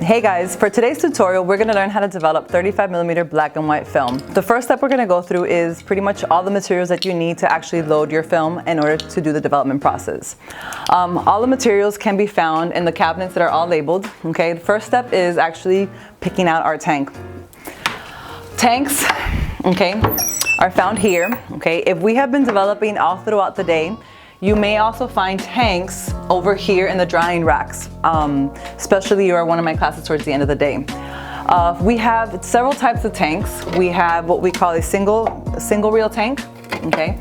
Hey guys, for today's tutorial, we're going to learn how to develop 35mm black and white film. The first step we're going to go through is pretty much all the materials that you need to actually load your film in order to do the development process. All the materials can be found in the cabinets that are all labeled. Okay, the first step is actually picking out our tank. Tanks, okay, are found here. Okay, if we have been developing all throughout the day, you may also find tanks over here in the drying racks, especially you are one of my classes towards the end of the day. We have several types of tanks. We have what we call a single reel tank, okay?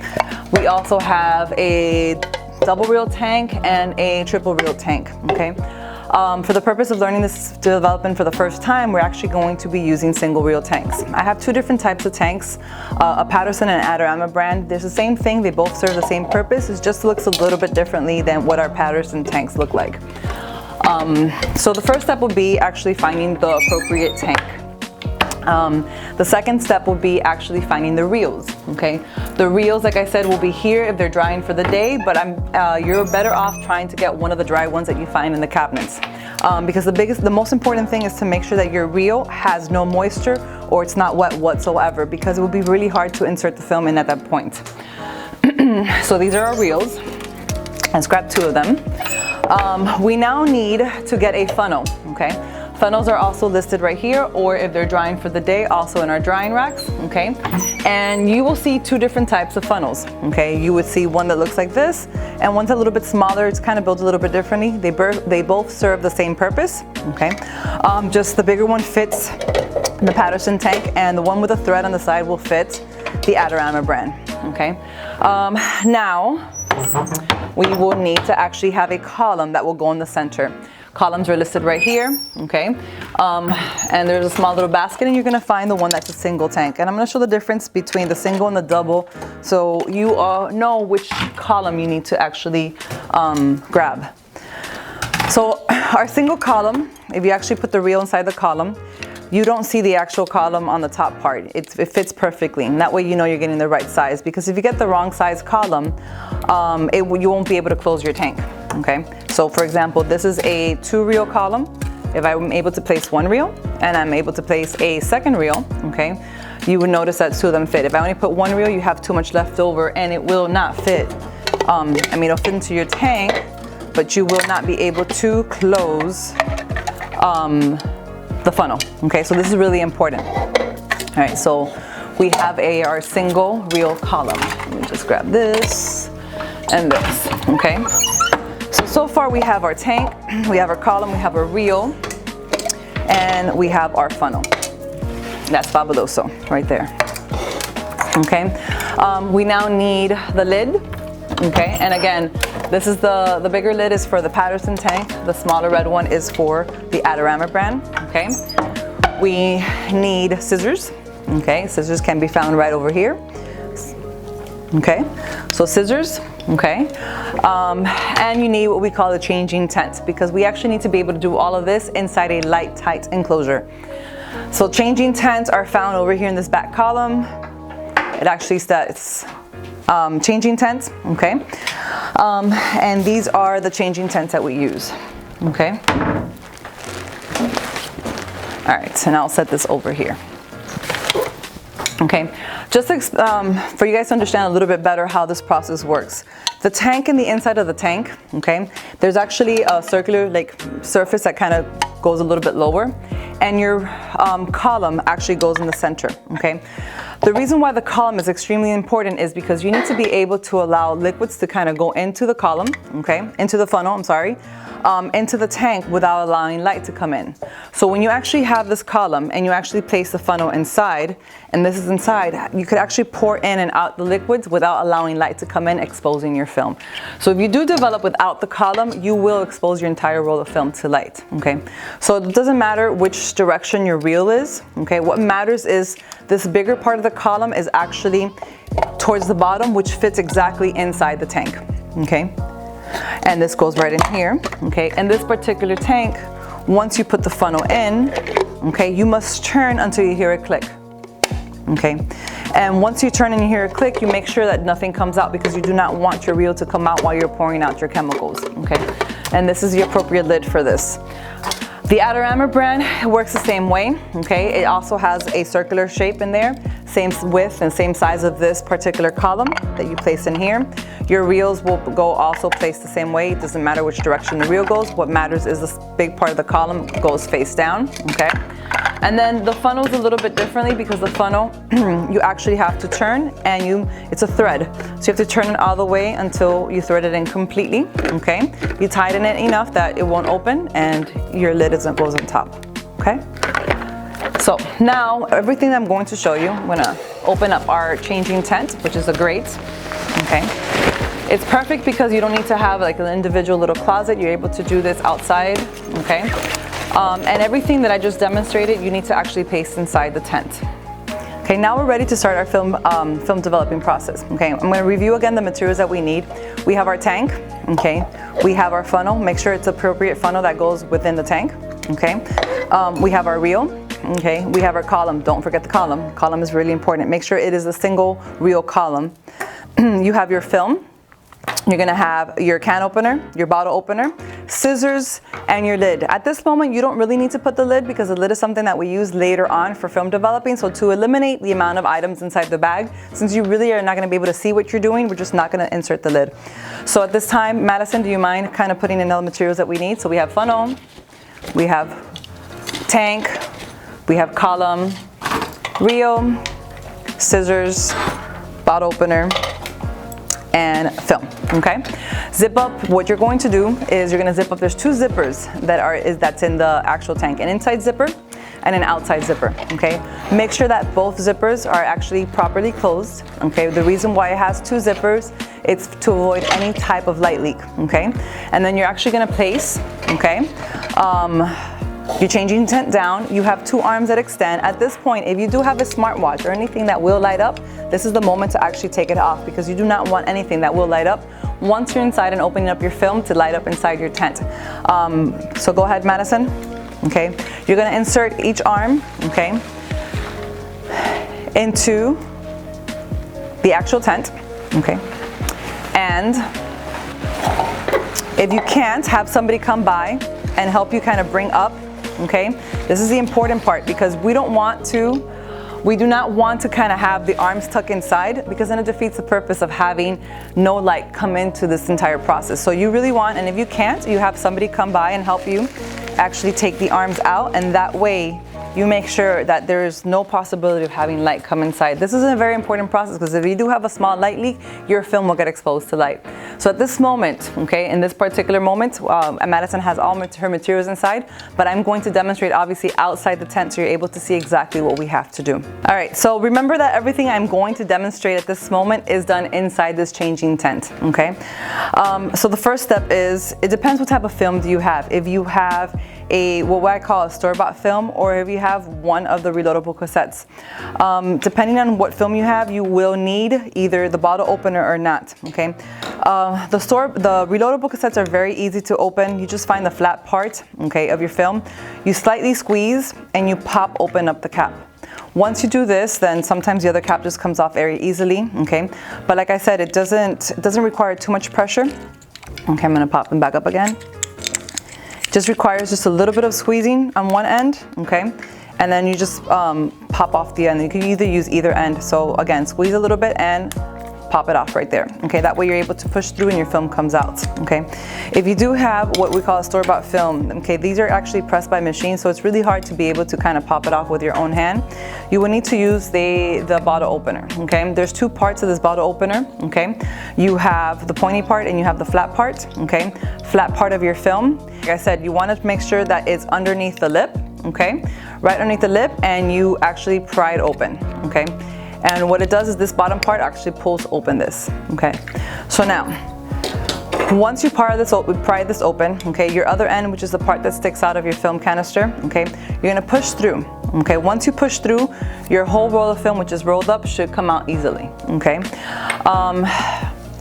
We also have a double reel tank and a triple reel tank, okay? For the purpose of learning this development for the first time, we're actually going to be using single reel tanks. I have two different types of tanks, a Patterson and Adorama brand. There's the same thing, they both serve the same purpose, it just looks a little bit differently than what our Patterson tanks look like. So the first step will be actually finding the appropriate tank. The second step will be actually finding the reels, okay? The reels, like I said, will be here if they're drying for the day, but you're better off trying to get one of the dry ones that you find in the cabinets. Because the most important thing is to make sure that your reel has no moisture or it's not wet whatsoever, because it will be really hard to insert the film in at that point. So these are our reels. Let's grab two of them. We now need to get a funnel, okay? Funnels are also listed right here, or if they're drying for the day, also in our drying racks, okay? And you will see two different types of funnels, okay? You would see one that looks like this, and one's a little bit smaller. It's kind of built a little bit differently. They both serve the same purpose, okay? Just the bigger one fits the Patterson tank, and the one with a thread on the side will fit the Adorama brand, okay? Now, we will need to actually have a column that will go in the center. Columns are listed right here, okay? And there's a small little basket, and you're gonna find the one that's a single tank. And I'm gonna show the difference between the single and the double, so you all know which column you need to actually grab. So our single column, if you actually put the reel inside the column, you don't see the actual column on the top part. It fits perfectly, and that way you know you're getting the right size, because if you get the wrong size column, you won't be able to close your tank, okay? So for example, this is a 2-reel column. If I'm able to place 1 reel and I'm able to place a 2nd reel, okay, you would notice that 2 of them fit. If I only put 1 reel, you have too much left over and it will not fit. It'll fit into your tank, but you will not be able to close the funnel, okay? So this is really important. All right, so we have our single reel column. Let me just grab this and this, okay? So far we have our tank, we have our column, we have our reel, and we have our funnel. That's fabuloso right there, okay? We now need the lid, okay? And again, this is the bigger lid is for the Patterson tank, the smaller red one is for the Adorama brand, okay? We need scissors, okay? Scissors can be found right over here, okay? So scissors, okay? And you need what we call a changing tent, because we actually need to be able to do all of this inside a light, tight enclosure. So changing tents are found over here in this back column. It actually says changing tents, okay? And these are the changing tents that we use, okay? All right, and I'll set this over here. Okay, just for you guys to understand a little bit better how this process works. The tank and the inside of the tank, okay, there's actually a circular surface that kind of goes a little bit lower, and your column actually goes in the center, okay? The reason why the column is extremely important is because you need to be able to allow liquids to kind of go into the column, okay, into the funnel, I'm sorry, into the tank without allowing light to come in. So when you actually have this column and you actually place the funnel inside, and this is inside, you could actually pour in and out the liquids without allowing light to come in, exposing your film. So if you do develop without the column, you will expose your entire roll of film to light, okay? So it doesn't matter which direction your reel is, okay? What matters is this bigger part of the column is actually towards the bottom, which fits exactly inside the tank, okay? And this goes right in here, okay? And this particular tank, once you put the funnel in, okay, you must turn until you hear a click, okay? And once you turn and you hear a click, you make sure that nothing comes out, because you do not want your reel to come out while you're pouring out your chemicals, okay? And this is the appropriate lid for this. The Adorama brand works the same way, okay? It also has a circular shape in there, same width and same size of this particular column that you place in here. Your reels will go also placed the same way. It doesn't matter which direction the reel goes. What matters is this big part of the column goes face down, okay? And then the funnel's a little bit differently because the funnel, you actually have to turn and it's a thread. So you have to turn it all the way until you thread it in completely, okay? You tighten it enough that it won't open and your lid goes on top, okay? So now everything I'm going to show you, I'm gonna open up our changing tent, which is a grate, okay? It's perfect because you don't need to have like an individual little closet. You're able to do this outside, okay? And everything that I just demonstrated, you need to actually paste inside the tent. Okay, now we're ready to start our film developing process. Okay, I'm going to review again the materials that we need. We have our tank, okay? We have our funnel. Make sure it's appropriate funnel that goes within the tank, okay? We have our reel, okay? We have our column. Don't forget the column. Column is really important. Make sure it is a single reel column. You have your film. You're gonna have your can opener, your bottle opener, scissors, and your lid. At this moment, you don't really need to put the lid because the lid is something that we use later on for film developing. So to eliminate the amount of items inside the bag, since you really are not gonna be able to see what you're doing, we're just not gonna insert the lid. So at this time, Madison, do you mind kind of putting in all the materials that we need? So we have funnel, we have tank, we have column, reel, scissors, bottle opener, and film, okay? Zip up, what you're going to do is you're gonna zip up, there's two zippers that's in the actual tank, an inside zipper and an outside zipper, okay? Make sure that both zippers are actually properly closed, okay? The reason why it has two zippers, it's to avoid any type of light leak, okay? And then you're actually gonna place, okay? You're changing tent down. You have two arms that extend. At this point, if you do have a smartwatch or anything that will light up, this is the moment to actually take it off because you do not want anything that will light up once you're inside and opening up your film to light up inside your tent. So go ahead, Madison. Okay, you're gonna insert each arm, okay, into the actual tent, okay, and if you can't, have somebody come by and help you kind of bring up. Okay, this is the important part because we do not want to kind of have the arms tucked inside because then it defeats the purpose of having no light come into this entire process. So you really want, and if you can't, you have somebody come by and help you actually take the arms out, and that way you make sure that there is no possibility of having light come inside. This is a very important process because if you do have a small light leak, your film will get exposed to light. So at this moment, okay, in this particular moment, Madison has all her materials inside, but I'm going to demonstrate obviously outside the tent so you're able to see exactly what we have to do. All right, so remember that everything I'm going to demonstrate at this moment is done inside this changing tent, okay? So the first step is, it depends what type of film do you have. If you have what I call a store-bought film, or if you have one of the reloadable cassettes. Depending on what film you have, you will need either the bottle opener or not, okay? The reloadable cassettes are very easy to open. You just find the flat part, okay, of your film. You slightly squeeze and you pop open up the cap. Once you do this, then sometimes the other cap just comes off very easily, okay? But like I said, it doesn't require too much pressure. Okay, I'm gonna pop them back up again. Just requires just a little bit of squeezing on one end, okay? And then you just pop off the end. You can either use either end. So again, squeeze a little bit and pop it off right there, okay? That way you're able to push through and your film comes out, okay? If you do have what we call a store-bought film, okay, these are actually pressed by machine, so it's really hard to be able to kind of pop it off with your own hand. You will need to use the bottle opener, okay? There's two parts of this bottle opener, okay? You have the pointy part and you have the flat part, okay? Flat part of your film, like I said, you want to make sure that it's underneath the lip, okay? Right underneath the lip, and you actually pry it open, okay? And what it does is this bottom part actually pulls open this, okay? So now, once you pry this open, okay, your other end, which is the part that sticks out of your film canister, okay, you're gonna push through, okay? Once you push through, your whole roll of film, which is rolled up, should come out easily, okay?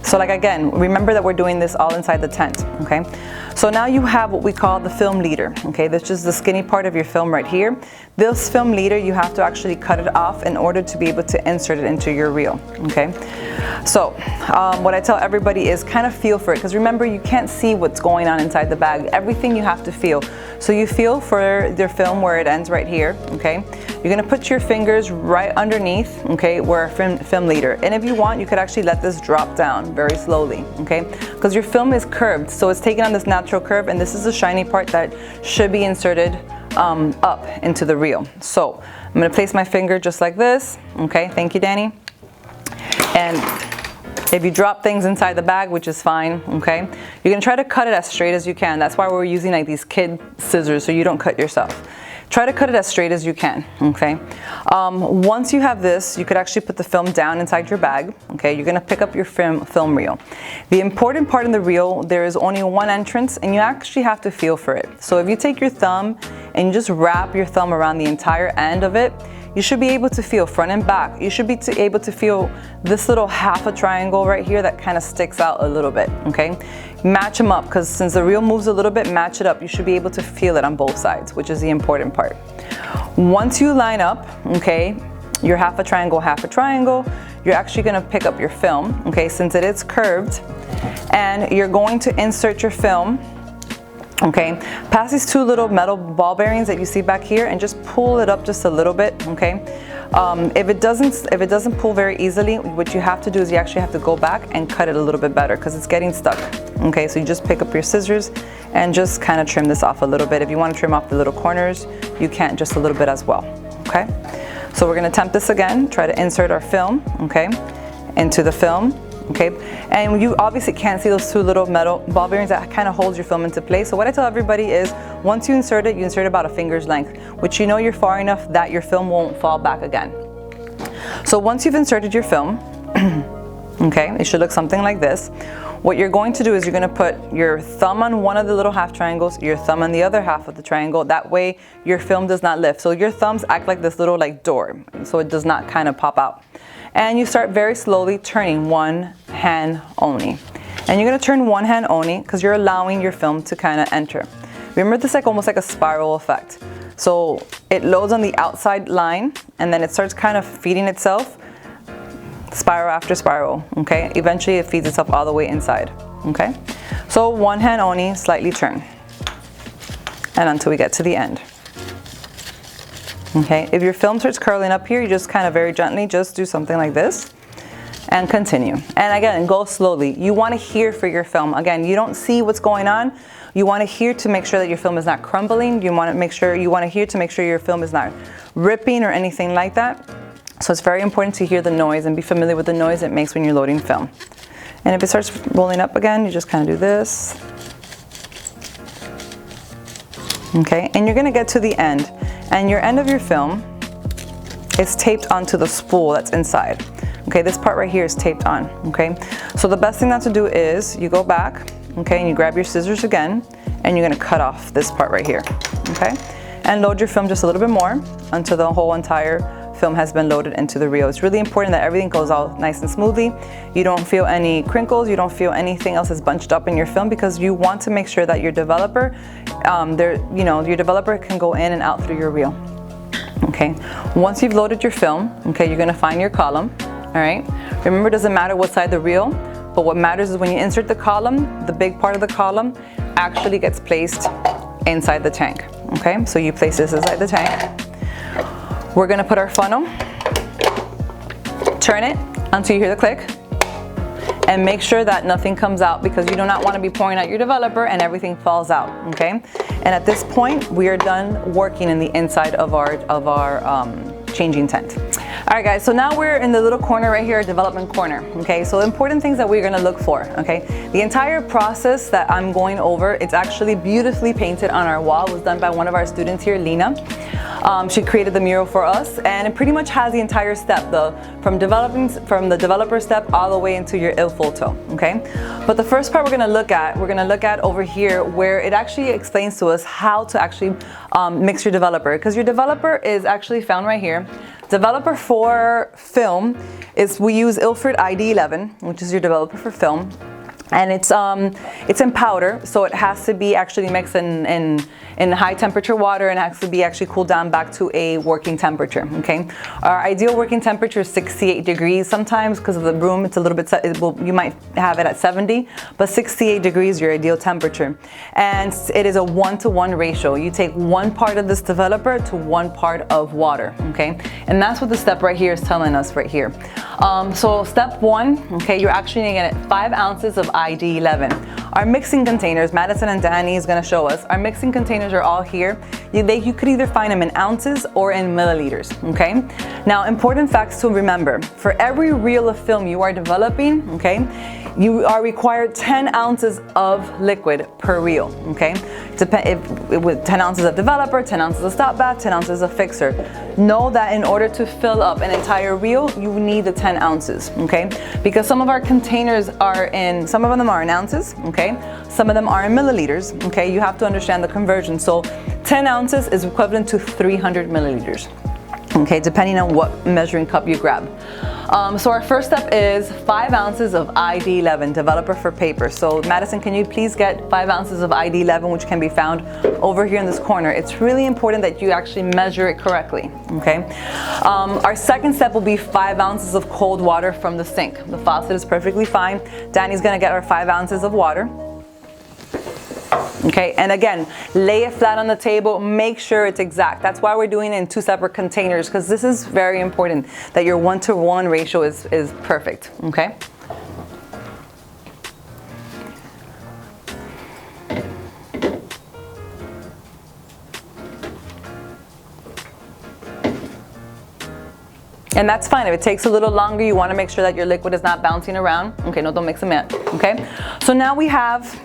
So like again, remember that we're doing this all inside the tent, okay? So now you have what we call the film leader, okay? That's just the skinny part of your film right here. This film leader, you have to actually cut it off in order to be able to insert it into your reel, okay? So what I tell everybody is kind of feel for it, because remember, you can't see what's going on inside the bag. Everything you have to feel. So you feel for their film where it ends right here, okay? You're gonna put your fingers right underneath, okay, where film leader. And if you want, you could actually let this drop down very slowly, okay? Because your film is curved, so it's taking on this natural curve, and this is the shiny part that should be inserted up into the reel. So I'm gonna place my finger just like this, okay? Thank you, Danny. And if you drop things inside the bag, which is fine, okay, you're gonna try to cut it as straight as you can. That's why we're using like these kid scissors, so you don't cut yourself. Try to cut it as straight as you can, okay? Once you have this, you could actually put the film down inside your bag, okay? You're gonna pick up your film reel. The important part in the reel, there is only one entrance, and you actually have to feel for it. So if you take your thumb and you just wrap your thumb around the entire end of it, you should be able to feel front and back. You should be able to feel this little half a triangle right here that kind of sticks out a little bit, okay? Match them up, because since the reel moves a little bit, match it up. You should be able to feel it on both sides, which is the important part. Once you line up, okay, your half a triangle, you're actually gonna pick up your film, okay, since it is curved, and you're going to insert your film, okay, past these two little metal ball bearings that you see back here, and just pull it up just a little bit, okay? If it doesn't pull very easily, what you have to do is you actually have to go back and cut it a little bit better, because it's getting stuck, okay? So you just pick up your scissors and just kind of trim this off a little bit. If you want to trim off the little corners, you can just a little bit as well, okay? So we're going to attempt this again, try to insert our film, okay, into the film. Okay, and you obviously can't see those two little metal ball bearings that kind of holds your film into place. So what I tell everybody is, once you insert it about a finger's length, which you know you're far enough that your film won't fall back again. So once you've inserted your film, okay, it should look something like this. What you're going to do is you're going to put your thumb on one of the little half triangles, your thumb on the other half of the triangle. That way your film does not lift. So your thumbs act like this little like door, so it does not kind of pop out. And you start very slowly turning one hand only. And you're gonna turn one hand only because you're allowing your film to kind of enter. Remember, this is like almost like a spiral effect. So it loads on the outside line, and then it starts kind of feeding itself, spiral after spiral, okay? Eventually it feeds itself all the way inside, okay? So one hand only, slightly turn. And until we get to the end. Okay, if your film starts curling up here, you just kind of very gently just do something like this and continue. And again, go slowly. You want to hear for your film. Again, you don't see what's going on. You want to hear to make sure that your film is not crumbling. You want to hear to make sure your film is not ripping or anything like that. So it's very important to hear the noise and be familiar with the noise it makes when you're loading film. And if it starts rolling up again, you just kind of do this. Okay, and you're going to get to the end. And your end of your film is taped onto the spool that's inside. Okay, this part right here is taped on, okay? So the best thing not to do is you go back, okay, and you grab your scissors again, and you're gonna cut off this part right here, okay? And load your film just a little bit more until the whole entire film has been loaded into the reel. It's really important that everything goes out nice and smoothly. You don't feel any crinkles, you don't feel anything else is bunched up in your film, because you want to make sure that your developer, your developer can go in and out through your reel. Okay, once you've loaded your film, okay, you're gonna find your column, all right? Remember, it doesn't matter what side the reel, but what matters is when you insert the column, the big part of the column actually gets placed inside the tank, okay? So you place this inside the tank. We're gonna put our funnel, turn it until you hear the click, and make sure that nothing comes out, because you do not want to be pouring out your developer and everything falls out, okay? And at this point, we are done working in the inside of our changing tent. All right, guys, so now we're in the little corner right here, development corner, okay? So important things that we're gonna look for, okay? The entire process that I'm going over, it's actually beautifully painted on our wall. It was done by one of our students here, Lena. She created the mural for us, and it pretty much has the entire step, from the developer step all the way into your il photo, okay? But the first part we're gonna look at over here, where it actually explains to us how to actually mix your developer, because your developer is actually found right here. Developer for film is, we use Ilford ID11, which is your developer for film. And it's in powder, so it has to be actually mixed in high temperature water, and has to be actually cooled down back to a working temperature. Okay, our ideal working temperature is 68 degrees. Sometimes because of the room, it's a little bit, you might have it at 70, but 68 degrees is your ideal temperature. And it is a 1-to-1 ratio. You take 1 part of this developer to 1 part of water. Okay, and that's what the step right here is telling us right here. So step 1, okay, you're actually gonna get 5 ounces of ID11. Our mixing containers, Madison and Danny is going to show us, our mixing containers are all here. You could either find them in ounces or in milliliters, okay? Now, important facts to remember. For every reel of film you are developing, okay, you are required 10 ounces of liquid per reel, okay? With 10 ounces of developer, 10 ounces of stop bath, 10 ounces of fixer. Know that in order to fill up an entire reel, you need the 10 ounces, okay? Because some of our containers some of them are in ounces, okay? Some of them are in milliliters, okay? You have to understand the conversion. So 10 ounces is equivalent to 300 milliliters, okay? Depending on what measuring cup you grab. So our first step is 5 ounces of ID11, developer for paper. So Madison, can you please get 5 ounces of ID11, which can be found over here in this corner. It's really important that you actually measure it correctly, okay? Our second step will be 5 ounces of cold water from the sink. The faucet is perfectly fine. Danny's gonna get our 5 ounces of water. Okay, and again, lay it flat on the table, make sure it's exact. That's why we're doing it in 2 separate containers, because this is very important that your 1-to-1 ratio is perfect, okay? And that's fine. If it takes a little longer, you want to make sure that your liquid is not bouncing around. Okay, no, don't mix them in, okay? So now we have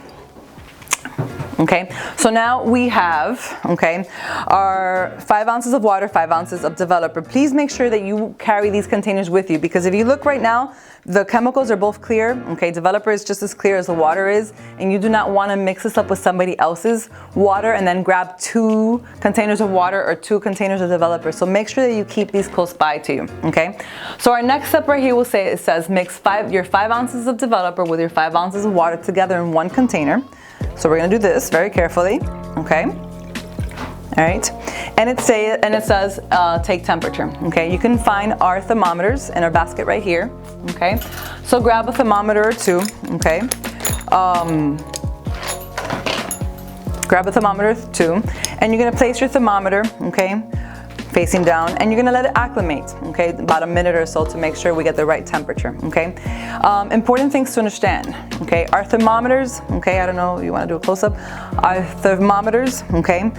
our 5 ounces of water, 5 ounces of developer. Please make sure that you carry these containers with you, because if you look right now, the chemicals are both clear, okay? Developer is just as clear as the water is, and you do not want to mix this up with somebody else's water and then grab 2 containers of water or 2 containers of developer. So make sure that you keep these close by to you, okay? So our next step right here will say, it says mix your 5 ounces of developer with your 5 ounces of water together in 1 container. So we're gonna do this very carefully, okay? All right, and it says take temperature, okay? You can find our thermometers in our basket right here, okay? So grab a thermometer or 2, okay? Grab a thermometer 2, and you're gonna place your thermometer, okay, facing down, and you're gonna let it acclimate, okay, about a minute or so to make sure we get the right temperature, okay? Important things to understand, okay? Our thermometers, okay, I don't know, you wanna do a close-up? Our thermometers, okay,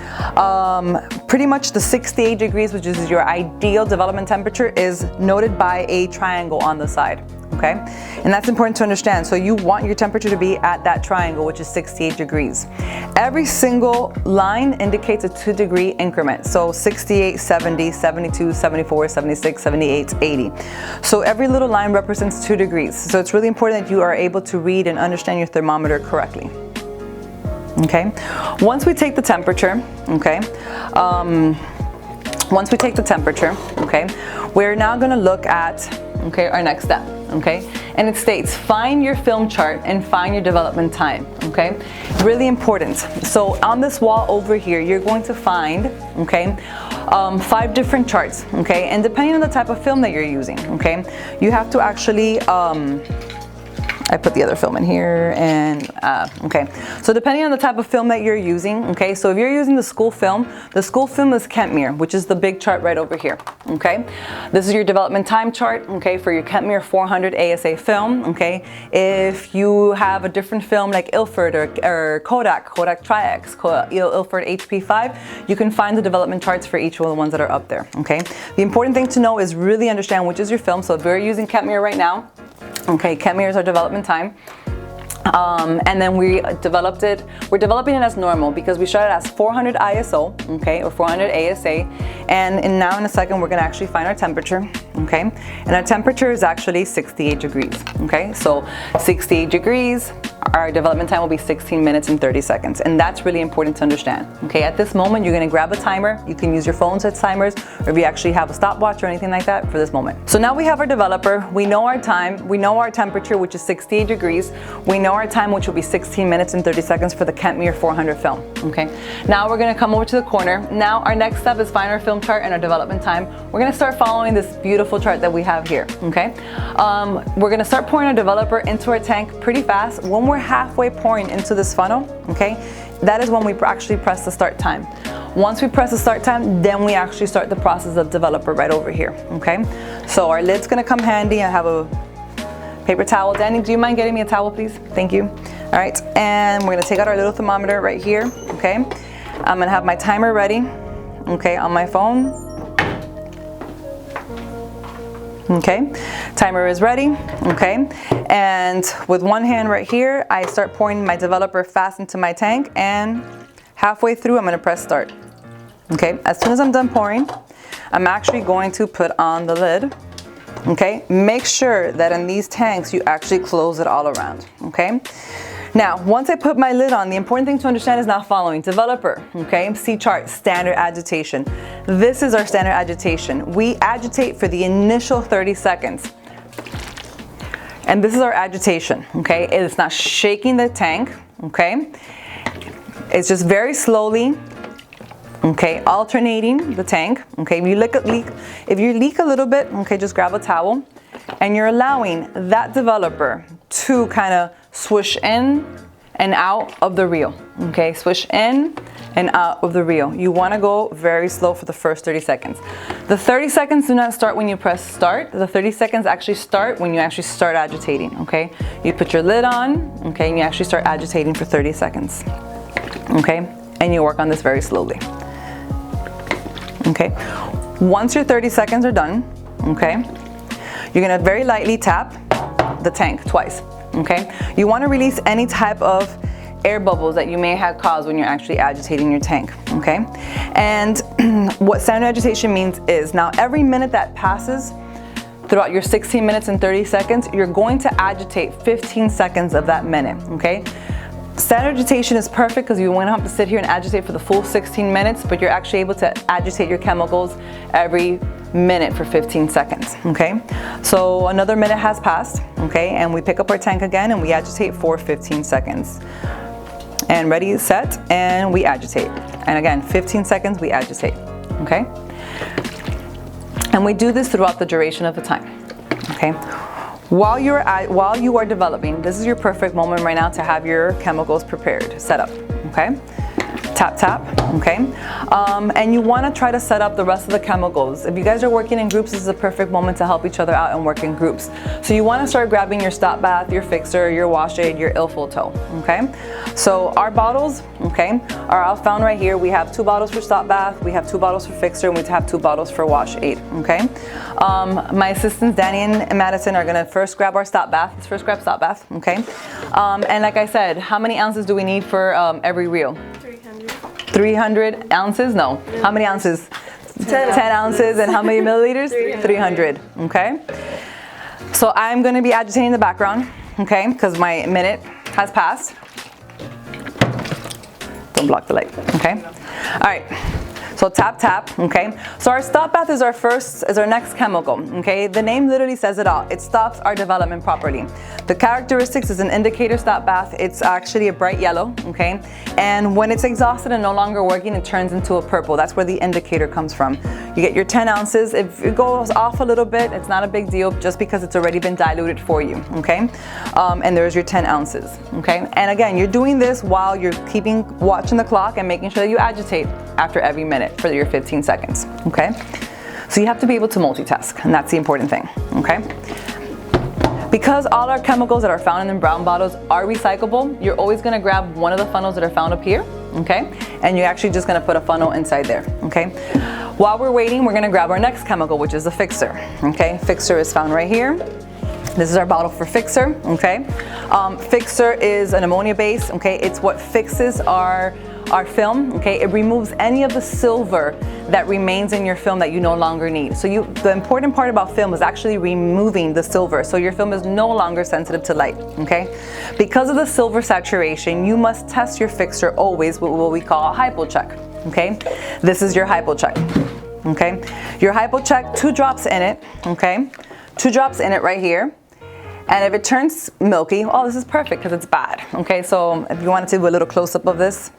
pretty much the 68 degrees, which is your ideal development temperature, is noted by a triangle on the side, okay? And that's important to understand. So you want your temperature to be at that triangle, which is 68 degrees. Every single line indicates a 2-degree increment. So 68, 70, 72, 74, 76, 78, 80. So every little line represents 2 degrees. So it's really important that you are able to read and understand your thermometer correctly. Okay, once we take the temperature, okay, we're now going to look at, okay, our next step, okay, and it states find your film chart and find your development time, okay, really important. So on this wall over here, you're going to find, okay, 5 different charts, okay, and depending on the type of film that you're using, okay, you have to actually I put the other film in here, and okay. So depending on the type of film that you're using, okay, so if you're using the school film is Kentmere, which is the big chart right over here, okay. This is your development time chart, okay, for your Kentmere 400 ASA film, okay. If you have a different film like Ilford or Kodak Tri-X, Ilford HP5, you can find the development charts for each of the ones that are up there, okay. The important thing to know is really understand which is your film. So if we're using Kentmere right now, okay, Kentmere is our development time. And then we're developing it as normal because we started as 400 ISO, okay, or 400 ASA. And now in a second, we're gonna actually find our temperature, okay? And our temperature is actually 68 degrees, okay? So 68 degrees, our development time will be 16 minutes and 30 seconds. And that's really important to understand. Okay, at this moment, you're gonna grab a timer. You can use your phone as timers, or if you actually have a stopwatch or anything like that for this moment. So now we have our developer. We know our time. We know our temperature, which is 68 degrees. We know our time, which will be 16 minutes and 30 seconds for the Kentmere 400 film. Okay, now we're gonna come over to the corner. Now our next step is find our film chart and our development time. We're gonna start following this beautiful chart that we have here. Okay, we're gonna start pouring our developer into our tank pretty fast. When we're halfway pouring into this funnel, okay, that is when we actually press the start time. Once we press the start time, then we actually start the process of developer right over here. Okay, so our lid's gonna come handy. I have a paper towel. Danny, do you mind getting me a towel, please? Thank you. All right, and we're gonna take out our little thermometer right here. Okay, I'm gonna have my timer ready. Okay, on my phone. Okay, timer is ready. Okay, and with one hand right here, I start pouring my developer fast into my tank, and halfway through, I'm gonna press start. Okay, as soon as I'm done pouring, I'm actually going to put on the lid. Okay, make sure that in these tanks, you actually close it all around. Okay. Now, once I put my lid on, the important thing to understand is now following. Developer, okay, see chart, standard agitation. This is our standard agitation. We agitate for the initial 30 seconds. And this is our agitation, okay? It's not shaking the tank, okay? It's just very slowly, okay, alternating the tank, okay? If you leak a little bit, okay, just grab a towel, and you're allowing that developer to kind of swish in and out of the reel, okay? Swish in and out of the reel. You want to go very slow for the first 30 seconds. The 30 seconds do not start when you press start. The 30 seconds actually start when you actually start agitating, okay? You put your lid on, okay, and you actually start agitating for 30 seconds, okay? And you work on this very slowly, okay? Once your 30 seconds are done, okay, you're gonna very lightly tap the tank twice. Okay, you want to release any type of air bubbles that you may have caused when you're actually agitating your tank. Okay, and what standard agitation means is now every minute that passes throughout your 16 minutes and 30 seconds, you're going to agitate 15 seconds of that minute. Okay, standard agitation is perfect because you won't have to sit here and agitate for the full 16 minutes, but you're actually able to agitate your chemicals every minute for 15 seconds, okay? So another minute has passed, okay? And we pick up our tank again and we agitate for 15 seconds. And ready, set, and we agitate. And again, 15 seconds, we agitate, okay? And we do this throughout the duration of the time, okay? While you are developing, this is your perfect moment right now to have your chemicals prepared, set up, okay? Tap, tap, okay? And you want to try to set up the rest of the chemicals. If you guys are working in groups, this is a perfect moment to help each other out and work in groups. So you want to start grabbing your stop bath, your fixer, your wash aid, your il-ful tow, okay? So our bottles, okay, are all found right here. We have 2 bottles for stop bath, we have 2 bottles for fixer, and we have 2 bottles for wash aid, okay? My assistants, Danny and Madison, are gonna first grab our stop bath. Let's first grab stop bath, okay? And like I said, how many ounces do we need for every reel? 300 ounces? No. How many ounces? 10 ounces. And how many milliliters? 300. Okay. So I'm going to be agitating in the background, okay, because my minute has passed. Don't block the light, okay? All right. So tap, tap, okay? So our stop bath is our next chemical, okay? The name literally says it all. It stops our development properly. The characteristics is an indicator stop bath. It's actually a bright yellow, okay? And when it's exhausted and no longer working, it turns into a purple. That's where the indicator comes from. You get your 10 ounces. If it goes off a little bit, it's not a big deal just because it's already been diluted for you, okay? And there's your 10 ounces, okay? And again, you're doing this while you're watching the clock and making sure that you agitate after every minute for your 15 seconds, okay? So you have to be able to multitask, and that's the important thing, okay? Because all our chemicals that are found in the brown bottles are recyclable, you're always gonna grab one of the funnels that are found up here, okay? And you're actually just gonna put a funnel inside there, okay? While we're waiting, we're gonna grab our next chemical, which is the fixer, okay? Fixer is found right here. This is our bottle for Fixer, okay? Fixer is an ammonia base, okay? It's what fixes our film, okay? It removes any of the silver that remains in your film that you no longer need. So the important part about film is actually removing the silver, so your film is no longer sensitive to light, okay? Because of the silver saturation, you must test your Fixer always with what we call a hypo check, okay? This is your hypo check, okay? Your hypo check, 2 drops in it, okay? 2 drops in it right here. And if it turns milky, oh, this is perfect because it's bad, okay? So if you wanted to do a little close-up of this,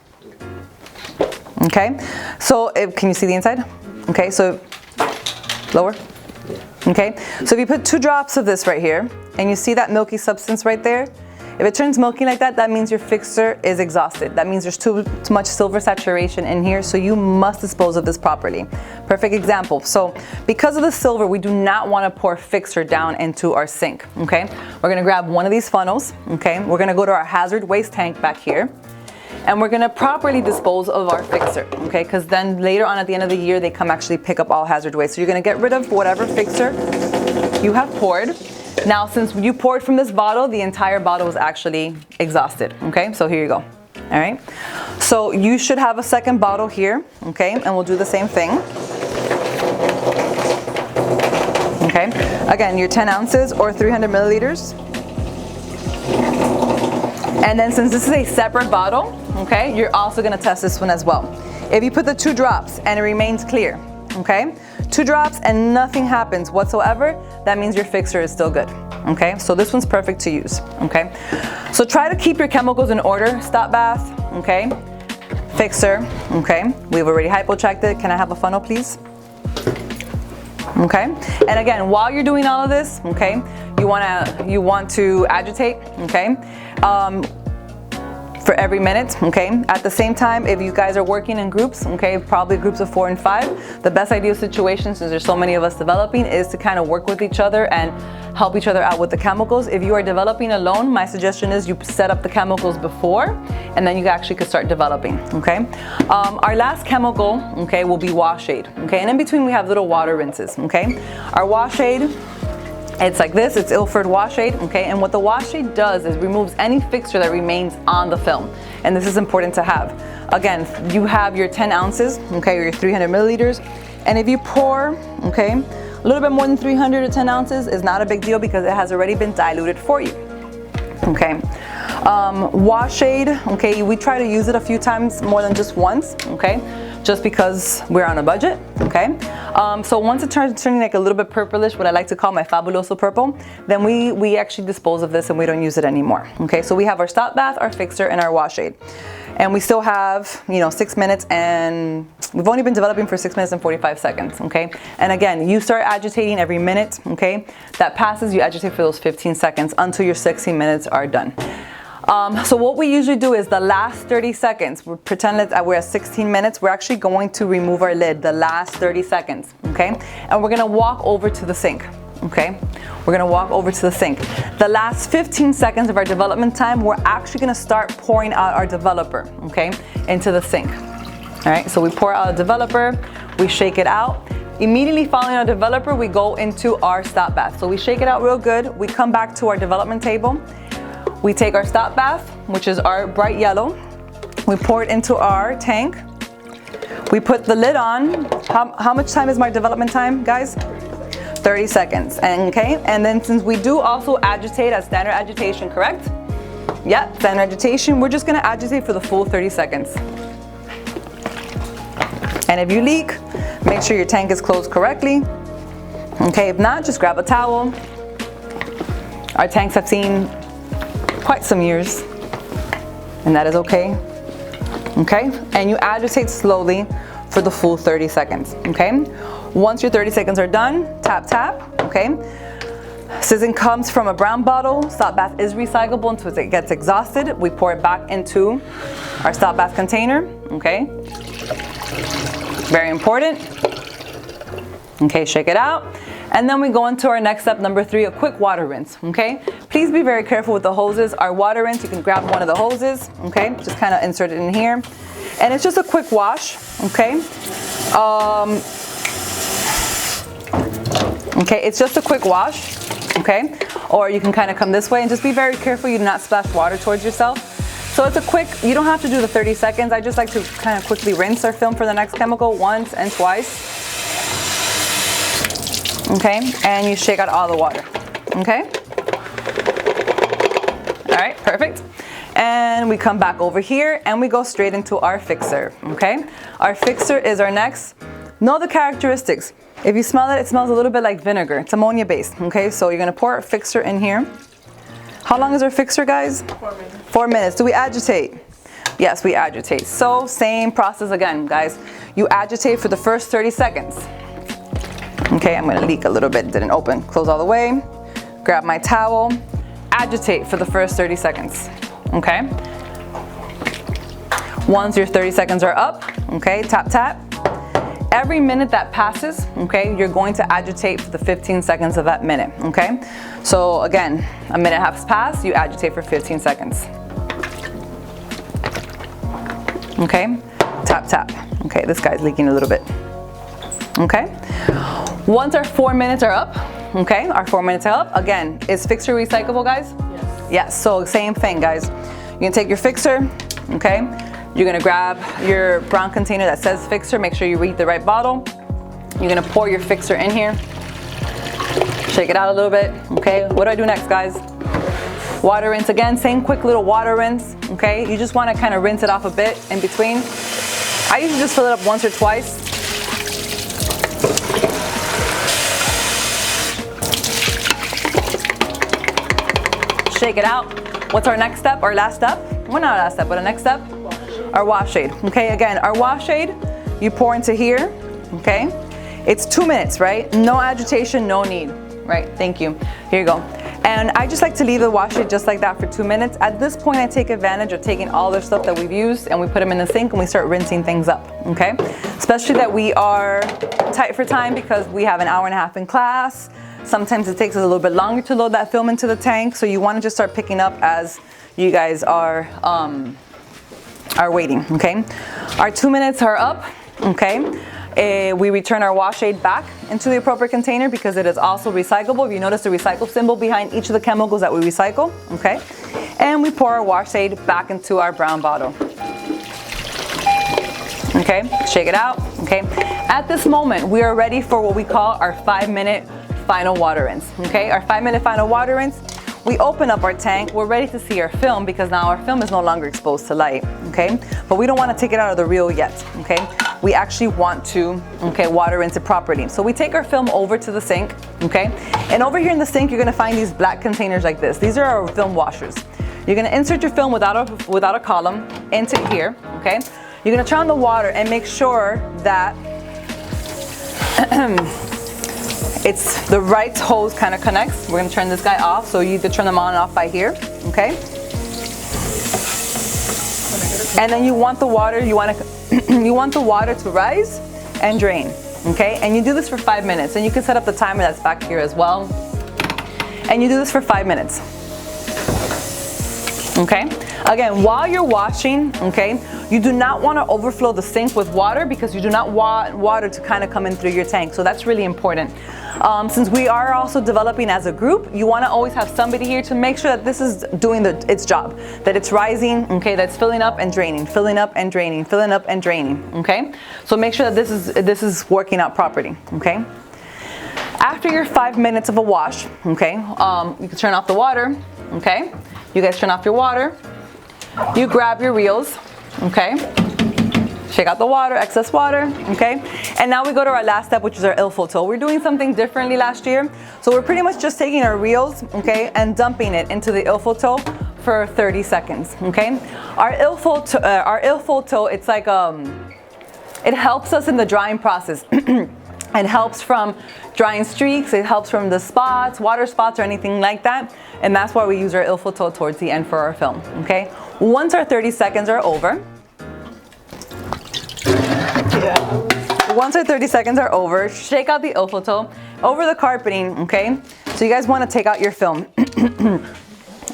okay? So can you see the inside? Okay, so lower, okay? So if you put 2 drops of this right here, and you see that milky substance right there, if it turns milky like that, that means your Fixer is exhausted. That means there's too much silver saturation in here, so you must dispose of this properly. Perfect example. So because of the silver, we do not want to pour Fixer down into our sink, okay? We're going to grab one of these funnels, okay? We're going to go to our hazard waste tank back here, and we're going to properly dispose of our Fixer, okay? Because then later on at the end of the year, they come actually pick up all hazard waste. So you're going to get rid of whatever Fixer you have poured. Now, since you poured from this bottle, the entire bottle is actually exhausted, okay? So here you go, all right? So you should have a second bottle here, okay? And we'll do the same thing. Okay, again, your 10 ounces or 300 milliliters. And then since this is a separate bottle, okay, you're also gonna test this one as well. If you put the 2 drops and it remains clear, okay? 2 drops and nothing happens whatsoever, that means your Fixer is still good, okay? So this one's perfect to use, okay? So try to keep your chemicals in order. Stop bath, okay? Fixer, okay? We've already hypo-checked it. Can I have a funnel, please? Okay, and again, while you're doing all of this, okay, you want to agitate, okay? For every minute, okay? At the same time, if you guys are working in groups, okay, probably groups of 4 and 5, the best ideal situation, since there's so many of us developing, is to kind of work with each other and help each other out with the chemicals. If you are developing alone, my suggestion is you set up the chemicals before, and then you actually could start developing, okay? Our last chemical, okay, will be wash aid, okay? And in between, we have little water rinses, okay? Our wash aid, it's like this, it's Ilford wash aid, okay? And what the wash aid does is removes any fixture that remains on the film. And this is important to have. Again, you have your 10 ounces, okay, or your 300 milliliters. And if you pour, okay, a little bit more than 300 or 10 ounces is not a big deal because it has already been diluted for you, okay? Wash aid, okay, we try to use it a few times more than just once, okay? Just because we're on a budget, okay? So once it turns turning like a little bit purplish, what I like to call my fabuloso purple, then we actually dispose of this and we don't use it anymore, okay? So we have our stop bath, our Fixer, and our wash aid. And we still have, 6 minutes, and we've only been developing for 6 minutes and 45 seconds, okay? And again, you start agitating every minute, okay? That passes, you agitate for those 15 seconds until your 16 minutes are done. So what we usually do is the last 30 seconds, we pretend that we're at 16 minutes, we're actually going to remove our lid the last 30 seconds, okay? And we're gonna walk over to the sink, okay? We're gonna walk over to the sink. The last 15 seconds of our development time, we're actually gonna start pouring out our developer, okay, into the sink. All right, so we pour out a developer, we shake it out. Immediately following our developer, we go into our stop bath. So we shake it out real good, we come back to our development table, we take our stop bath, which is our bright yellow, we pour it into our tank, we put the lid on. How much time is my development time, guys? 30 seconds, okay? And then since we do also agitate as standard agitation, correct? Yeah, standard agitation, we're just gonna agitate for the full 30 seconds. And if you leak, make sure your tank is closed correctly. Okay, if not, just grab a towel. Our tanks have seen quite some years, and that is okay. Okay, and you agitate slowly for the full 30 seconds, okay? Once your 30 seconds are done, tap, tap, okay? Sizzing comes from a brown bottle. Stop bath is recyclable until it gets exhausted. We pour it back into our stop bath container, okay? Very important. Okay, shake it out. And then we go into our next step, number 3, a quick water rinse, okay? Please be very careful with the hoses. Our water rinse, you can grab one of the hoses, okay? Just kind of insert it in here. And it's just a quick wash, okay? Okay, it's just a quick wash, okay? or you can kind of come this way, and just be very careful you do not splash water towards yourself. So it's a quick, you don't have to do the 30 seconds. I just like to kind of quickly rinse our film for the next chemical once and twice. Okay, and you shake out all the water. Okay. All right, perfect. And we come back over here and we go straight into our fixer. Okay, our fixer is our next. Know the characteristics. If you smell it, it smells a little bit like vinegar. It's ammonia based. Okay, so you're gonna pour our fixer in here. How long is our fixer, guys? 4 minutes. 4 minutes. Do we agitate? Yes, we agitate. So same process again, guys. You agitate for the first 30 seconds. Okay, I'm gonna leak a little bit, didn't open. Close all the way, grab my towel, agitate for the first 30 seconds, okay? Once your 30 seconds are up, okay, tap, tap. Every minute that passes, okay, you're going to agitate for the 15 seconds of that minute, okay? So again, a minute has passed, you agitate for 15 seconds. Okay, tap, tap. Okay, this guy's leaking a little bit. Okay, once our 4 minutes are up, okay, our 4 minutes are up, again, is fixer recyclable, guys? Yes. Yes, so same thing, guys. You're gonna take your fixer, okay? You're gonna grab your brown container that says fixer, make sure you read the right bottle. You're gonna pour your fixer in here, shake it out a little bit, okay? What do I do next, guys? Water rinse again, same quick little water rinse, okay? You just wanna kind of rinse it off a bit in between. I usually just fill it up once or twice. Shake it out. What's our next step, our last step? Well, not our last step, but our next step? Our wash aid, okay? Again, our wash aid, you pour into here, okay? It's 2 minutes, right? No agitation, no need, right? Thank you. Here you go. And I just like to leave the wash aid just like that for 2 minutes. At this point, I take advantage of taking all the stuff that we've used and we put them in the sink and we start rinsing things up, okay? Especially that we are tight for time because we have an hour and a half in class. Sometimes it takes us a little bit longer to load that film into the tank, so you want to just start picking up as you guys are waiting, okay? Our 2 minutes are up, okay? We return our wash aid back into the appropriate container because it is also recyclable. If you notice the recycle symbol behind each of the chemicals that we recycle, okay? And we pour our wash aid back into our brown bottle. Okay, shake it out, okay? At this moment, we are ready for what we call our 5-minute final water rinse, okay? Our 5-minute final water rinse, we open up our tank, we're ready to see our film because now our film is no longer exposed to light, okay? But we don't want to take it out of the reel yet, okay? We actually want to, okay, water rinse it properly. So we take our film over to the sink, okay? And over here in the sink, you're gonna find these black containers like this. These are our film washers. You're gonna insert your film without a column into here, okay? You're gonna turn on the water and make sure that it's the right hose kind of connects. We're gonna turn this guy off, so you either turn them on and off by here, okay? And then you want the water, you want the water to rise and drain, okay? And you do this for 5 minutes, and you can set up the timer that's back here as well. And you do this for 5 minutes, okay? Again, while you're washing, okay, you do not want to overflow the sink with water because you do not want water to kind of come in through your tank. So that's really important. Since we are also developing as a group, you want to always have somebody here to make sure that this is doing its job, that it's rising, okay, that's filling up and draining, filling up and draining, filling up and draining, okay? So make sure that this is working out properly, okay? After your 5 minutes of a wash, okay, you can turn off the water, okay? You guys turn off your water. You grab your reels, okay? Shake out the water, excess water, okay? And now we go to our last step, which is our il-faut. We're doing something differently last year. So we're pretty much just taking our reels, okay, and dumping it into the il-faut for 30 seconds, okay? Our il-faut, it's like, it helps us in the drying process. It helps from drying streaks, it helps from the spots, water spots, or anything like that. And that's why we use our il-faut towards the end for our film, okay? Once our 30 seconds are over, once our 30 seconds are over, shake out the il-faut over the carpeting, okay? So you guys want to take out your film.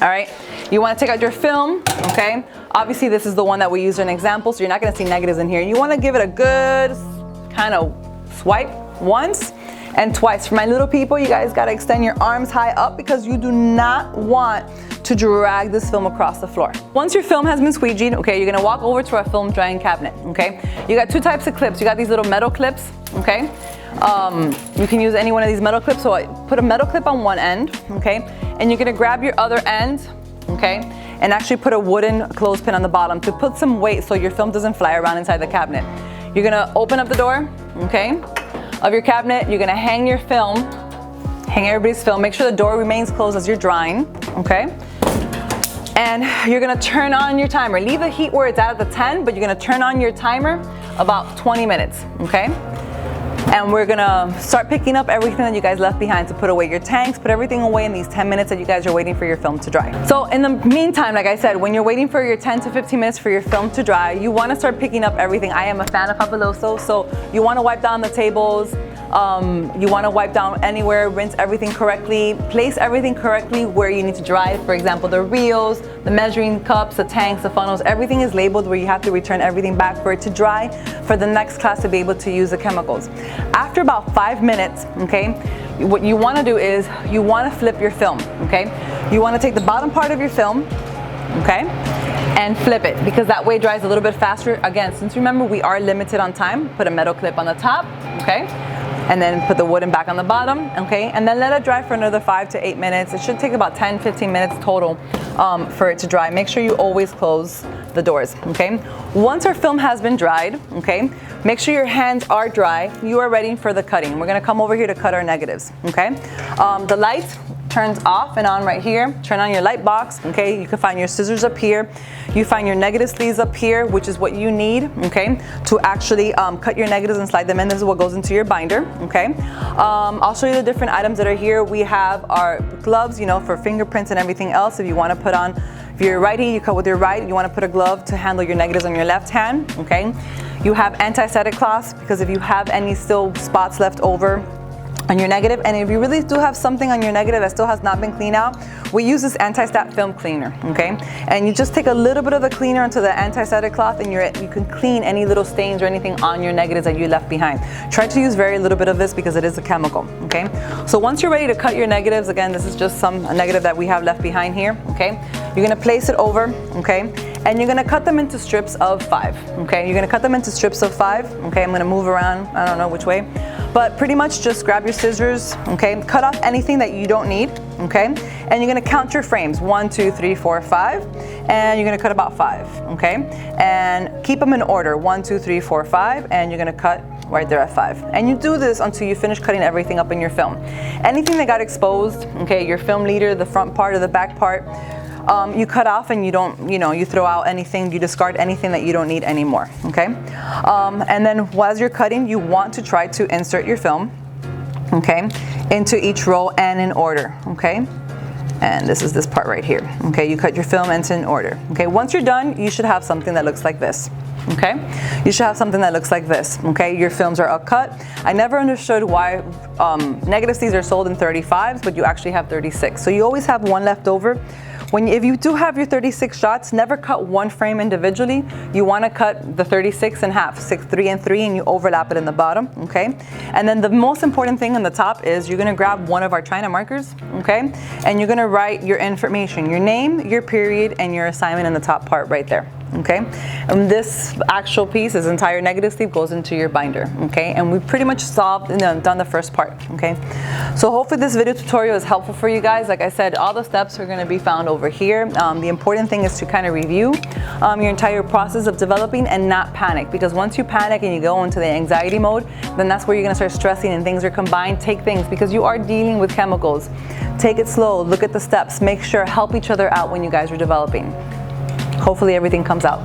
All right, you want to take out your film, okay? Obviously, this is the one that we use as an example, so you're not going to see negatives in here. You want to give it a good kind of swipe once, and twice. For my little people, you guys gotta extend your arms high up because you do not want to drag this film across the floor. Once your film has been squeegeed, okay, you're gonna walk over to our film drying cabinet, okay? You got two types of clips. You got these little metal clips, okay? You can use any one of these metal clips. So I put a metal clip on one end, okay? And you're gonna grab your other end, okay? And actually put a wooden clothespin on the bottom to put some weight so your film doesn't fly around inside the cabinet. You're gonna open up the door, okay, of your cabinet. You're gonna hang your film, hang everybody's film. Make sure the door remains closed as you're drying, okay? And you're gonna turn on your timer. Leave the heat where it's at the 10, but you're gonna turn on your timer about 20 minutes, okay? And we're gonna start picking up everything that you guys left behind. So put away your tanks, put everything away in these 10 minutes that you guys are waiting for your film to dry. So in the meantime, like I said, when you're waiting for your 10 to 15 minutes for your film to dry, you wanna start picking up everything. I am a fan of fabuloso, so you wanna wipe down the tables, you wanna wipe down anywhere, rinse everything correctly, place everything correctly where you need to dry. For example, the reels, the measuring cups, the tanks, the funnels, everything is labeled where you have to return everything back for it to dry for the next class to be able to use the chemicals. After about 5 minutes, okay, what you wanna do is you wanna flip your film, okay? You wanna take the bottom part of your film, okay, and flip it because that way it dries a little bit faster. Again, since remember we are limited on time, put a metal clip on the top, okay? And then put the wooden back on the bottom, okay? And then let it dry for another 5 to 8 minutes. It should take about 10, 15 minutes total for it to dry. Make sure you always close the doors, okay? Once our film has been dried, okay, make sure your hands are dry. You are ready for the cutting. We're gonna come over here to cut our negatives, okay? The light turns off and on right here. Turn on your light box, okay? You can find your scissors up here. You find your negative sleeves up here, which is what you need, okay, to actually cut your negatives and slide them in. This is what goes into your binder, okay? I'll show you the different items that are here. We have our gloves, you know, for fingerprints and everything else. If you want to put on, if you're righty, you cut with your right. You want to put a glove to handle your negatives on your left hand, okay? You have anti-static cloths because if you have any still spots left over on your negative, and if you really do have something on your negative that still has not been cleaned out, we use this anti-stat film cleaner, okay? And you just take a little bit of the cleaner onto the anti-static cloth and you can clean any little stains or anything on your negatives that you left behind. Try to use very little bit of this because it is a chemical, okay? So once you're ready to cut your negatives, again, this is just a negative that we have left behind here, okay? You're gonna place it over, okay? And you're gonna cut them into strips of 5, okay? You're gonna cut them into strips of 5, okay? I'm gonna move around, I don't know which way. But pretty much just grab your scissors, okay? Cut off anything that you don't need, okay? And you're gonna count your frames, 1, 2, 3, 4, 5, and you're gonna cut about 5, okay? And keep them in order, 1, 2, 3, 4, 5, and you're gonna cut right there at 5. And you do this until you finish cutting everything up in your film. Anything that got exposed, okay, your film leader, the front part or the back part, you cut off and you don't, you throw out anything, you discard anything that you don't need anymore, okay? And then as you're cutting, you want to try to insert your film, okay, into each row and in order, okay? And this is this part right here, okay? You cut your film into in order, okay? Once you're done, you should have something that looks like this, okay? You should have something that looks like this, okay? Your films are cut. I never understood why negative Cs are sold in 35s, but you actually have 36. So you always have one left over. If you do have your 36 shots, never cut one frame individually. You want to cut the 36 in half, 3 and 3, and you overlap it in the bottom, okay? And then the most important thing on the top is you're going to grab one of our China markers, okay? And you're going to write your information, your name, your period, and your assignment in the top part right there. Okay, and this actual piece, this entire negative sleeve, goes into your binder, okay? And we pretty much done the first part, okay? So hopefully this video tutorial is helpful for you guys. Like I said, all the steps are gonna be found over here. The important thing is to kind of review your entire process of developing and not panic, because once you panic and you go into the anxiety mode, then that's where you're gonna start stressing and things are combined. Take things, because you are dealing with chemicals. Take it slow, look at the steps, make sure, help each other out when you guys are developing. Hopefully everything comes out.